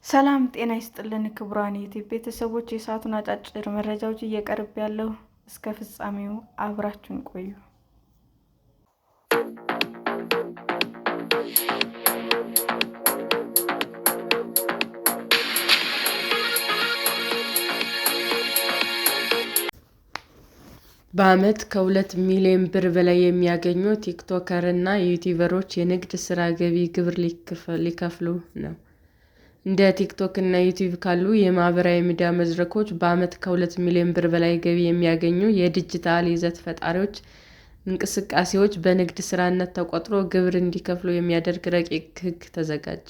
ሰላም ጤና ይስጥልን ክቡራን የዩቲዩብ ቤተሰቦች፣ የሰዓቱን አጫጭር መረጃዎች እየቀርብ ያለው እስከ ፍጻሜው አብራችሁን ቆዩ። በዓመት ከ2 ሚሊዮን ብር በላይ የሚያገኙ ቲክቶከር እና ዩቲዩበሮች የንግድ ሥራ ገቢ ግብር ሊከፍሉ ነው። እንደ ቲክቶክ እና ዩቲዩብ ካሉ የማህበራዊ ሚዲያ መድረኮች በዓመት ከ2 ሚሊዮን ብር በላይ ገቢ የሚያገኙ የዲጂታል ይዘት ፈጣሪዎች እንቅስቃሴዎች በንግድ ሥራነት ተቆጥሮ ግብር እንዲከፍሉ የሚያደርግ ረቂቅ ሕግ ተዘጋጀ።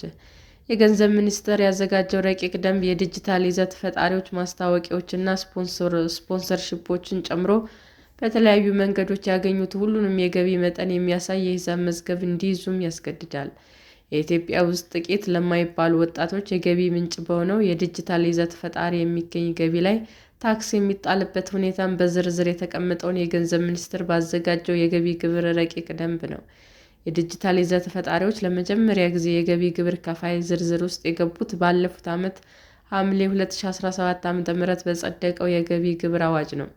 የገንዘብ ሚኒስቴር ያዘጋጀው ረቂቅ ደንብ የዲጂታል ይዘት ፈጣሪዎች ማስታወቂያዎችና ስፖንሰርሺፖችን ጨምሮ በተለያዩ መንገዶች ያገኙት ሁሉንም የገቢ መጠን የሚያሳይ የሂሳብ መዝገብ እንዲይዙም ያስገድዳል። ኢትዮጵያ ውስጥ ጥቂት ለማይባሉ ወጣቶች የገቢ ምንጭ በሆነው የዲጂታል ይዘት ፈጠራ የሚገኝ ገቢ ላይ ታክስ የሚጣልበት ሁኔታን በዝርዝር የተቀመጠውን የገንዘብ ሚኒስቴር ባዘጋጀው የገቢ ግብር ረቂቅ ደንብ ነው። የዲጂታል ይዘት ፈጣሪዎች ለመጀመሪያ ጊዜ የገቢ ግብር ከፋይ ዝርዝር ውስጥ የገቡት ባለፉት ዓመት ሐምሌ 2017 ዓ.ም በጸደቀው የገቢ ግብር አዋጅ ነው።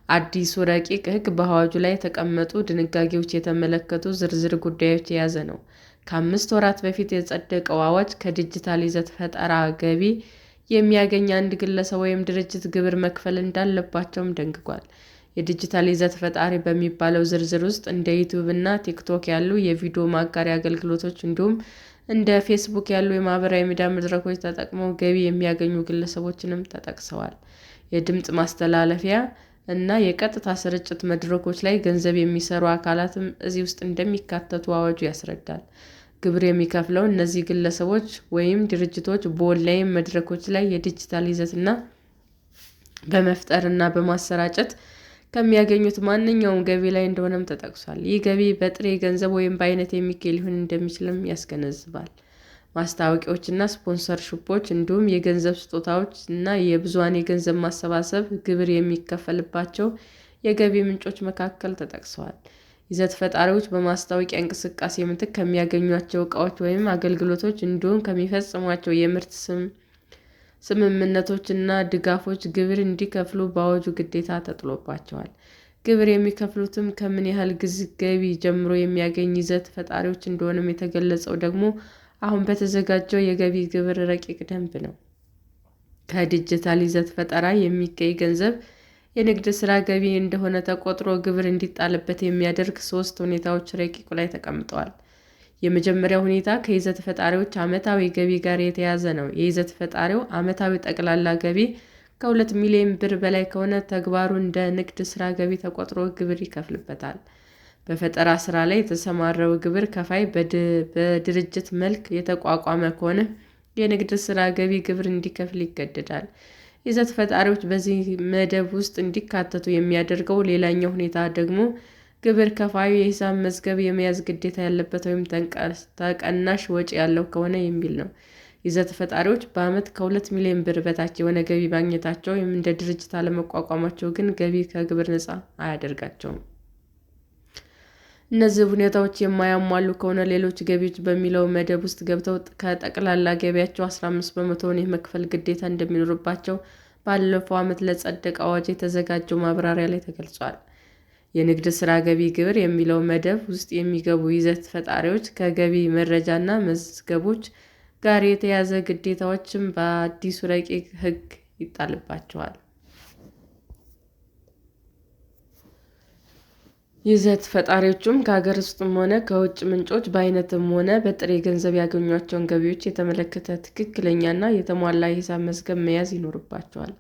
አዲሱ ረቂቅ ሕግ በአዋጁ ላይ የተቀመጡ ድንጋጌዎች የተመለከቱ ዝርዝር ጉዳዮች የያዘ ነው። ከ5 ወራት በፊት የጸደቀው አዋጅ ከዲጂታል ይዘት ፈጠራ ገቢ የሚያገኝ አንድ ግለሰብ ወይም ድርጅት ግብር መክፈል እንዳለባቸውም ደንግጓል። የዲጂታል ይዘት ፈጣሪ በሚባለው ዝርዝር ውስጥ እንደ ዩቲዩብ እና ቲክቶክ ያሉ የቪዲዮ ማጋሪያ አገልግሎቶች እንዲሁም እንደ ፌስቡክ ያሉ የማህበራዊ ሚዲያ መድረኮች ተጠቅመው ገቢ የሚያገኙ ግለሰቦችም ተጠቅሰዋል። የድምፅ ማስተላለፊያ እና የቀጥታ ስርጭት መድረኮች ላይ ገንዘብ የሚሰሩ አካላትም እዚህ ውስጥ እንደሚካተቱ አዋጁ ያስረዳል። ግብር የሚከፍለው እነዚህ ግለሰቦች ወይም ድርጅቶች በኦንላይን መድረኮች ላይ የዲጂታል ይዘትን በመፍጠር እና በማሰራጨት ከሚያገኙት ማንኛውም ገቢ ላይ እንደሆነም ተጠቅሷል። ይህ ገቢ በጥሬ ገንዘብ ወይም በአይነት የሚገኝ ሊሆን እንደሚችልም ያስገነዝባል። ማስታወቂያዎችና ስፖንሰርሺፖች እንዲሁም የገንዘብ ስጦታዎች እና የብዙኃን የገንዘብ ማሰባሰብ ግብር የሚከፈልባቸው የገቢ ምንጮች መካከል ተጠቅሰዋል። ይዘት ፈጣሪዎች በማስታወቂያ እንቅስቃሴ ምትክ ከሚያገኟቸው ዕቃዎች ወይም አገልግሎቶች እንዲሁም ከሚፈጽሟቸው የምርት ስምምነቶች እና ድጋፎች ግብር እንዲከፍሉ በአዋጁ ግዴታ ተጥሎባቸዋል። ግብር የሚከፍሉትም ከምን ያህል ገቢ ጀምሮ የሚያገኙ ይዘት ፈጣሪዎች እንደሆነም የተገለጸው ደግሞ አሁን በተዘጋጀው የገቢ ግብር ረቂቅ ደንብ ነው። ከዲጂታል ይዘት ፈጠራ የሚገኝ ገንዘብ የንግድ ሥራ ገቢ እንደሆነ ተቆጥሮ ግብር እንዲጣልበት የሚያደርግ 3 ሁኔታዎች ረቂቁ ላይ ተቀምጠዋል። የመጀመሪያው ሁኔታ ከይዘት ፈጣሪዎች ዓመታዊ ገቢ ጋር የተያያዘ ነው። የይዘት ፈጣሪው ዓመታዊ ጠቅላላ ገቢ ከ2 ሚሊዮን ብር በላይ ከሆነ ተግባሩ እንደ ንግድ ሥራ ገቢ ተቆጥሮ ግብር ይከፍልበታል። በፈጠራ ሥራ ላይ የተሰማራው ግብር ከፋይ በድርጅት መልክ የተቋቋመ ከሆነ የንግድ ሥራ ገቢ ግብር እንዲከፍል ይገደዳል። ይዘት ፈጣሪዎች በዚህ መደብ ውስጥ እንዲካተቱ የሚያደርገው ሌላኛው ሁኔታ ደግሞ ግብር ከፋዩ የሂሳብ መዝገብ የመያዝ ግዴታ ያለበት ወይም ተቀናሽ ወጪ ያለው ከሆነ የሚል ነው። ይዘት ፈጣሪዎች በዓመት ከ2 ሚሊዮን ብር በታች የሆነ ገቢ ማግኘታቸው ወይም እንደ ድርጅት አለመቋቋማቸው ግን ገቢ ከግብር ነፃ አያደርጋቸውም። እነዚህ ሁኔታዎች የማያሟሉ ከሆነ ሌሎች ገቢዎች በሚለው መደብ ውስጥ ገብተው ከጠቅላላ ገቢያቸው 15 በመቶውን የመክፈል ግዴታ እንደሚኖርባቸው ባለፈው ዓመት ለጸደቀ አዋጅ የተዘጋጀው ማብራሪያ ላይ ተገልጿል። የንግድ ሥራ ገቢ ግብር የሚለው መደብ ውስጥ የሚገቡ ይዘት ፈጣሪዎች ከገቢ መረጃና መዝገቦች ጋር የተያያዙ ግዴታዎችም በአዲሱ ረቂቅ ሕግ ይጣልባቸዋል። ይዘት ፈጣሪዎቹም ከሀገር ውስጥም ሆነ ከውጭ ምንጮች በአይነትም ሆነ በጥሬ ገንዘብ ያገኟቸውን ገቢዎች የተመለከተ ትክክለኛና የተሟላ የሂሳብ መዝገብ መያዝ ይኖርባቸዋል።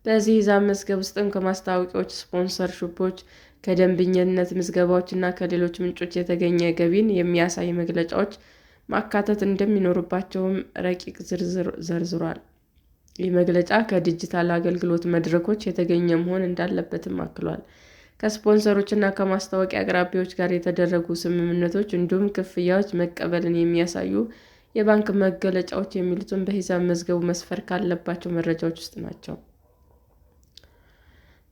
በዚህ ሂሳብ መዝገብ ውስጥም ከማስታወቂያዎች፣ ስፖንሰርሺፖች፣ ከደንበኝነት ምዝገባዎች እና ከሌሎች ምንጮች የተገኘ ገቢን የሚያሳይ መግለጫዎች ማካተት እንደሚኖርባቸውም ረቂቅ ዘርዝሯል። ይህ መግለጫ ከዲጂታል አገልግሎት መድረኮች የተገኘ መሆን እንዳለበትም አክሏል። ከስፖንሰሮች እና ከማስታወቂያ አቅራቢዎች ጋር የተደረጉ ስምምነቶች እንዲሁም ክፍያዎች መቀበልን የሚያሳዩ የባንክ መግለጫዎች የሚሉትም በሂሳብ መዝገቡ መስፈር ካለባቸው መረጃዎች ውስጥ ናቸው።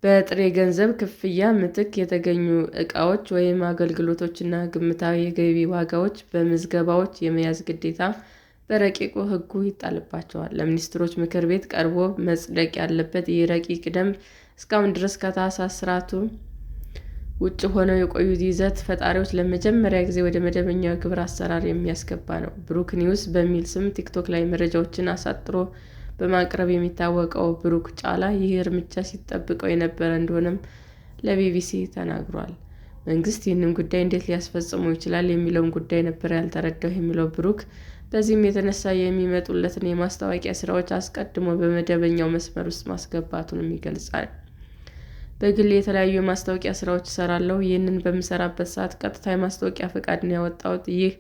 በጥሬ ገንዘብ ክፍያ ምትክ የተገኙ ዕቃዎች ወይም አገልግሎቶች እና ግምታዊ የገቢ ዋጋዎች በምዝገባዎች የመያዝ ግዴታ በረቂቅ ሕጉ ይጣልባቸዋል። ለሚኒስትሮች ምክር ቤት ቀርቦ መጽደቅ ያለበት ይህ ረቂቅ ደንብ እስካሁን ድረስ ከታህሳስ ስርዓቱ ውጭ ሆነው የቆዩት ይዘት ፈጣሪዎች ለመጀመሪያ ጊዜ ወደ መደበኛው የግብር አሰራር የሚያስገባ ነው። ብሩክ ኒውስ በሚል ስም ቲክቶክ ላይ መረጃዎችን አሳጥሮ በማቅረብ የሚታወቀው ብሩክ ጫላ ይህ እርምጃ ሲጠብቀው የነበረ እንደሆነም ለቢቢሲ ተናግሯል። መንግስት ይህንን ጉዳይ እንዴት ሊያስፈጽመው ይችላል የሚለውን ጉዳይ ነበር ያልተረዳው የሚለው ብሩክ፣ በዚህም የተነሳ የሚመጡለትን የማስታወቂያ ስራዎች አስቀድሞ በመደበኛው መስመር ውስጥ ማስገባቱንም ይገልጻል። በግሌ የተለያዩ የማስታወቂያ ስራዎች እሰራለሁ። ይህንን በምሰራበት ሰዓት ቀጥታ የማስታወቂያ ፈቃድ ነው ያወጣሁት። ይህ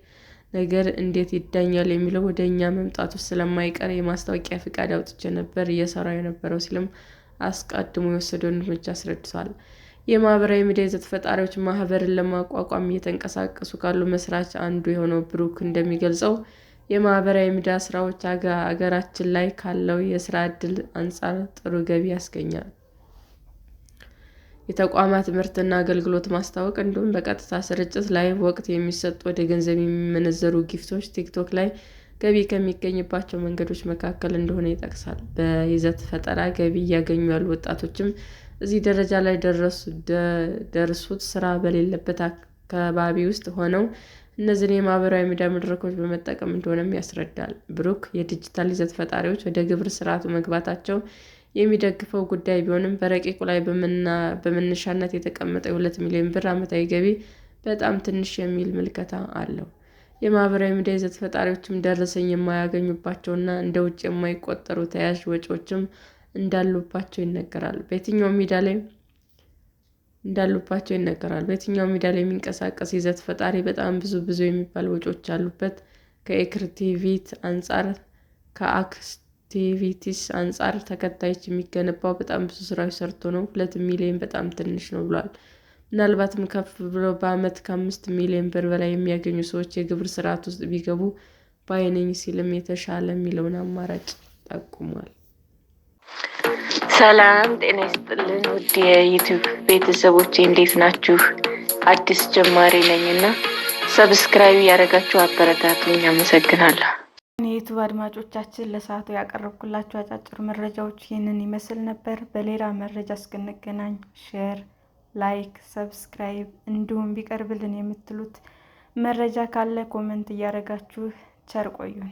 ነገር እንዴት ይዳኛል የሚለው ወደ እኛ መምጣቱ ስለማይቀር የማስታወቂያ ፈቃድ አውጥቼ ነበር እየሰራሁ የነበረው ሲልም አስቀድሞ የወሰደውን እርምጃ አስረድቷል። የማህበራዊ ሚዲያ ይዘት ፈጣሪዎች ማህበርን ለማቋቋም እየተንቀሳቀሱ ካሉ መስራች አንዱ የሆነው ብሩክ እንደሚገልጸው የማህበራዊ ሚዲያ ስራዎች አገራችን ላይ ካለው የስራ ዕድል አንጻር ጥሩ ገቢ ያስገኛል። የተቋማት ምርትና አገልግሎት ማስተዋወቅ እንዲሁም በቀጥታ ስርጭት ላይቭ ወቅት የሚሰጡ ወደ ገንዘብ የሚመነዘሩ ጊፍቶች ቲክቶክ ላይ ገቢ ከሚገኝባቸው መንገዶች መካከል እንደሆነ ይጠቅሳል። በይዘት ፈጠራ ገቢ እያገኙ ያሉ ወጣቶችም እዚህ ደረጃ ላይ ደረሱት ስራ በሌለበት አካባቢ ውስጥ ሆነው እነዚህን የማህበራዊ ሚዲያ መድረኮች በመጠቀም እንደሆነም ያስረዳል። ብሩክ የዲጂታል ይዘት ፈጣሪዎች ወደ ግብር ስርዓቱ መግባታቸው የሚደግፈው ጉዳይ ቢሆንም በረቂቁ ላይ በመነሻነት የተቀመጠው የ2 ሚሊዮን ብር ዓመታዊ ገቢ በጣም ትንሽ የሚል ምልከታ አለው። የማህበራዊ ሚዲያ ይዘት ፈጣሪዎችም ደረሰኝ የማያገኙባቸውና እንደ ውጭ የማይቆጠሩ ተያያዥ ወጪዎችም እንዳሉባቸው ይነገራል። በየትኛውም ሚዲያ ላይ የሚንቀሳቀስ ይዘት ፈጣሪ በጣም ብዙ የሚባሉ ወጪዎች አሉበት። ከአክቲቪቲስ አንጻር ተከታዮች የሚገነባው በጣም ብዙ ስራዎች ሰርቶ ነው። 2 ሚሊዮን በጣም ትንሽ ነው ብሏል። ምናልባትም ከፍ ብሎ በዓመት ከ5 ሚሊዮን ብር በላይ የሚያገኙ ሰዎች የግብር ስርዓት ውስጥ ቢገቡ ባይ ነኝ ሲልም የተሻለ የሚለውን አማራጭ ጠቁሟል። ሰላም ጤና ይስጥልን ውድ የዩቲዩብ ቤተሰቦቼ እንዴት ናችሁ? አዲስ ጀማሪ ነኝና ሰብስክራይብ ያደረጋችሁ አበረታቱኝ። አመሰግናለሁ። የዩቲዩብ አድማጮቻችን ለሰዓቱ ያቀረብኩላችሁ አጫጭር መረጃዎች ይህንን ይመስል ነበር። በሌላ መረጃ እስክንገናኝ ሼር፣ ላይክ፣ ሰብስክራይብ እንዲሁም ቢቀርብልን የምትሉት መረጃ ካለ ኮሜንት እያደረጋችሁ ቸር ቆዩን።